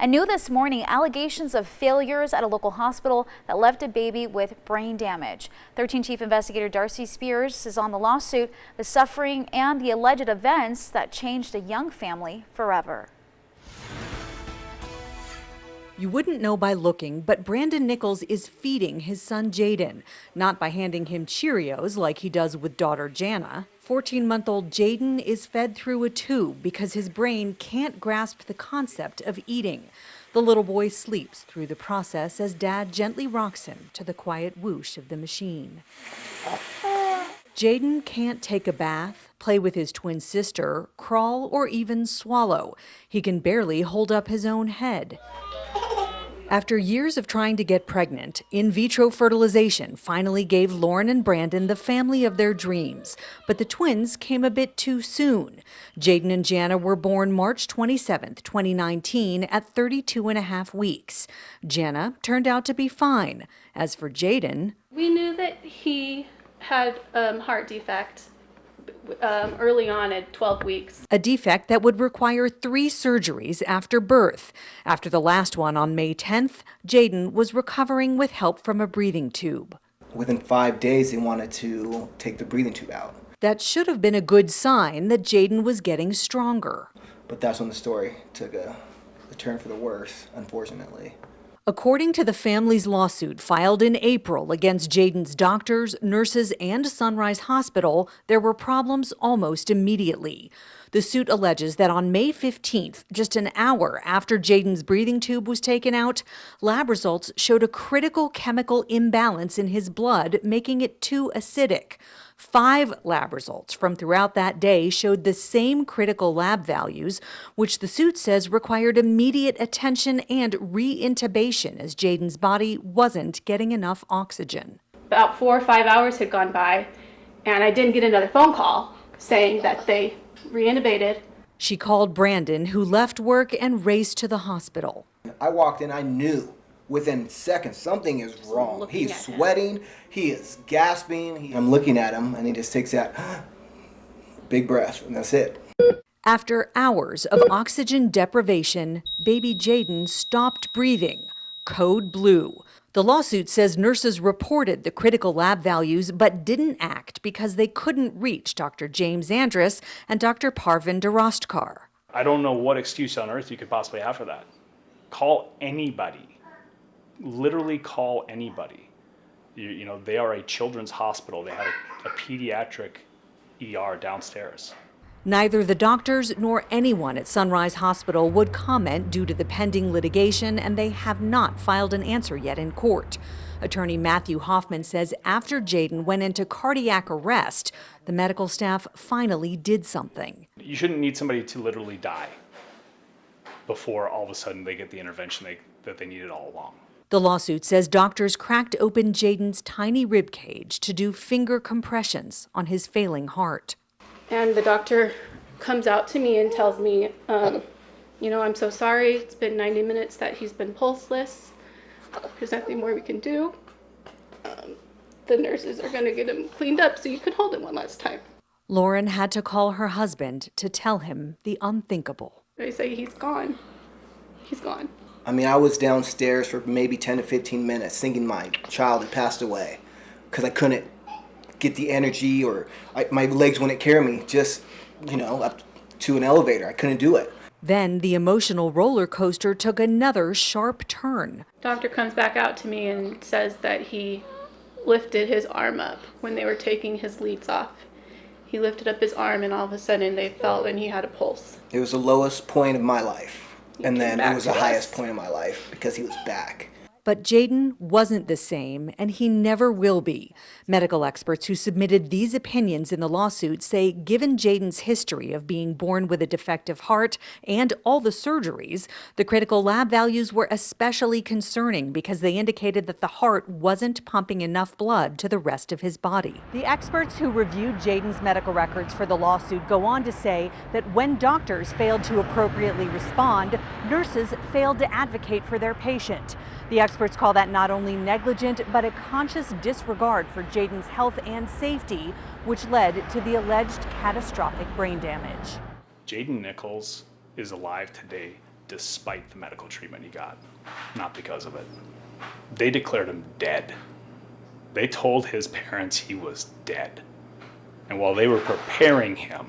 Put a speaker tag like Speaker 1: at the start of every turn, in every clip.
Speaker 1: And new this morning, allegations of failures at a local hospital that left a baby with brain damage. 13 Chief Investigator Darcy Spears is on the lawsuit, the suffering and the alleged events that changed a young family forever.
Speaker 2: You wouldn't know by looking, but Jaden Nichols is feeding his son Jaden, not by handing him Cheerios like he does with daughter Jana. 14-month-old Jaden is fed through a tube because his brain can't grasp the concept of eating. The little boy sleeps through the process as Dad gently rocks him to the quiet whoosh of the machine. Jaden can't take a bath, play with his twin sister, crawl, or even swallow. He can barely hold up his own head. After years of trying to get pregnant, in vitro fertilization finally gave Lauren and Brandon the family of their dreams. But the twins came a bit too soon. Jaden and Jana were born March 27, 2019, at 32 and a half weeks. Jana turned out to be fine. As for Jaden,
Speaker 3: we knew that he had heart defect early on at 12 weeks.
Speaker 2: A defect that would require 3 surgeries after birth. After the last one on May 10th, Jaden was recovering with help from a breathing tube.
Speaker 4: Within 5 days, they wanted to take the breathing tube out.
Speaker 2: That should have been a good sign that Jaden was getting stronger.
Speaker 4: But that's when the story took a turn for the worse, unfortunately.
Speaker 2: According to the family's lawsuit filed in April against Jaden's doctors, nurses, and Sunrise Hospital, there were problems almost immediately. The suit alleges that on May 15th, just an hour after Jaden's breathing tube was taken out, lab results showed a critical chemical imbalance in his blood, making it too acidic. 5 lab results from throughout that day showed the same critical lab values, which the suit says required immediate attention and re-intubation as Jaden's body wasn't getting enough oxygen.
Speaker 3: About 4 or 5 hours had gone by, and I didn't get another phone call saying that they re-intubated.
Speaker 2: She called Brandon, who left work and raced to the hospital.
Speaker 4: I walked in, I knew within seconds something is wrong. He's sweating, he is gasping. I'm looking at him, and he just takes that big breath, and that's it.
Speaker 2: After hours of oxygen deprivation, baby Jaden stopped breathing. Code blue. The lawsuit says nurses reported the critical lab values but didn't act because they couldn't reach Dr. James Andrus and Dr. Parvin Darostkar.
Speaker 5: I don't know what excuse on earth you could possibly have for that. Call anybody. Literally call anybody. You know, they are a children's hospital. They have a pediatric ER downstairs.
Speaker 2: Neither the doctors nor anyone at Sunrise Hospital would comment due to the pending litigation, and they have not filed an answer yet in court. Attorney Matthew Hoffman says after Jaden went into cardiac arrest, the medical staff finally did something.
Speaker 5: You shouldn't need somebody to literally die before all of a sudden they get the intervention that they needed all along.
Speaker 2: The lawsuit says doctors cracked open Jaden's tiny rib cage to do finger compressions on his failing heart.
Speaker 3: And the doctor comes out to me and tells me, I'm so sorry. It's been 90 minutes that he's been pulseless. There's nothing more we can do. The nurses are going to get him cleaned up so you can hold him one last time.
Speaker 2: Lauren had to call her husband to tell him the unthinkable.
Speaker 3: They say he's gone. He's gone.
Speaker 4: I mean, I was downstairs for maybe 10 to 15 minutes thinking my child had passed away because I couldn't get the energy, or my legs wouldn't carry me just, up to an elevator. I couldn't do it.
Speaker 2: Then the emotional roller coaster took another sharp turn.
Speaker 3: Doctor comes back out to me and says that he lifted his arm up when they were taking his leads off. He lifted up his arm, and all of a sudden they felt and he had a pulse.
Speaker 4: It was the lowest point of my life. And then it was the highest point of my life because he was back.
Speaker 2: But Jaden wasn't the same, and he never will be. Medical experts who submitted these opinions in the lawsuit say given Jaden's history of being born with a defective heart and all the surgeries, the critical lab values were especially concerning because they indicated that the heart wasn't pumping enough blood to the rest of his body. The experts who reviewed Jaden's medical records for the lawsuit go on to say that when doctors failed to appropriately respond, nurses failed to advocate for their patient. The experts call that not only negligent, but a conscious disregard for Jaden's health and safety, which led to the alleged catastrophic brain damage.
Speaker 5: Jaden Nichols is alive today despite the medical treatment he got, not because of it. They declared him dead. They told his parents he was dead. And while they were preparing him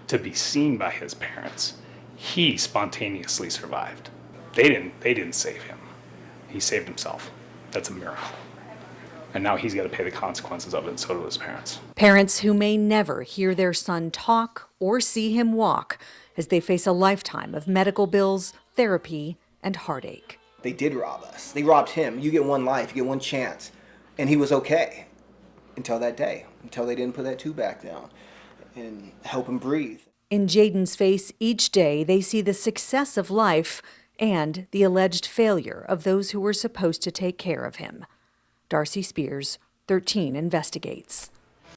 Speaker 5: to be seen by his parents, he spontaneously survived. They didn't save him. He saved himself. That's a miracle. And now he's got to pay the consequences of it, and so do his parents.
Speaker 2: Parents who may never hear their son talk or see him walk as they face a lifetime of medical bills, therapy, and heartache.
Speaker 4: They did rob us. They robbed him. You get one life, you get one chance. And he was okay until that day, until they didn't put that tube back down and help him breathe.
Speaker 2: In Jaden's face each day, they see the success of life and the alleged failure of those who were supposed to take care of him. Darcy Spears, 13 Investigates.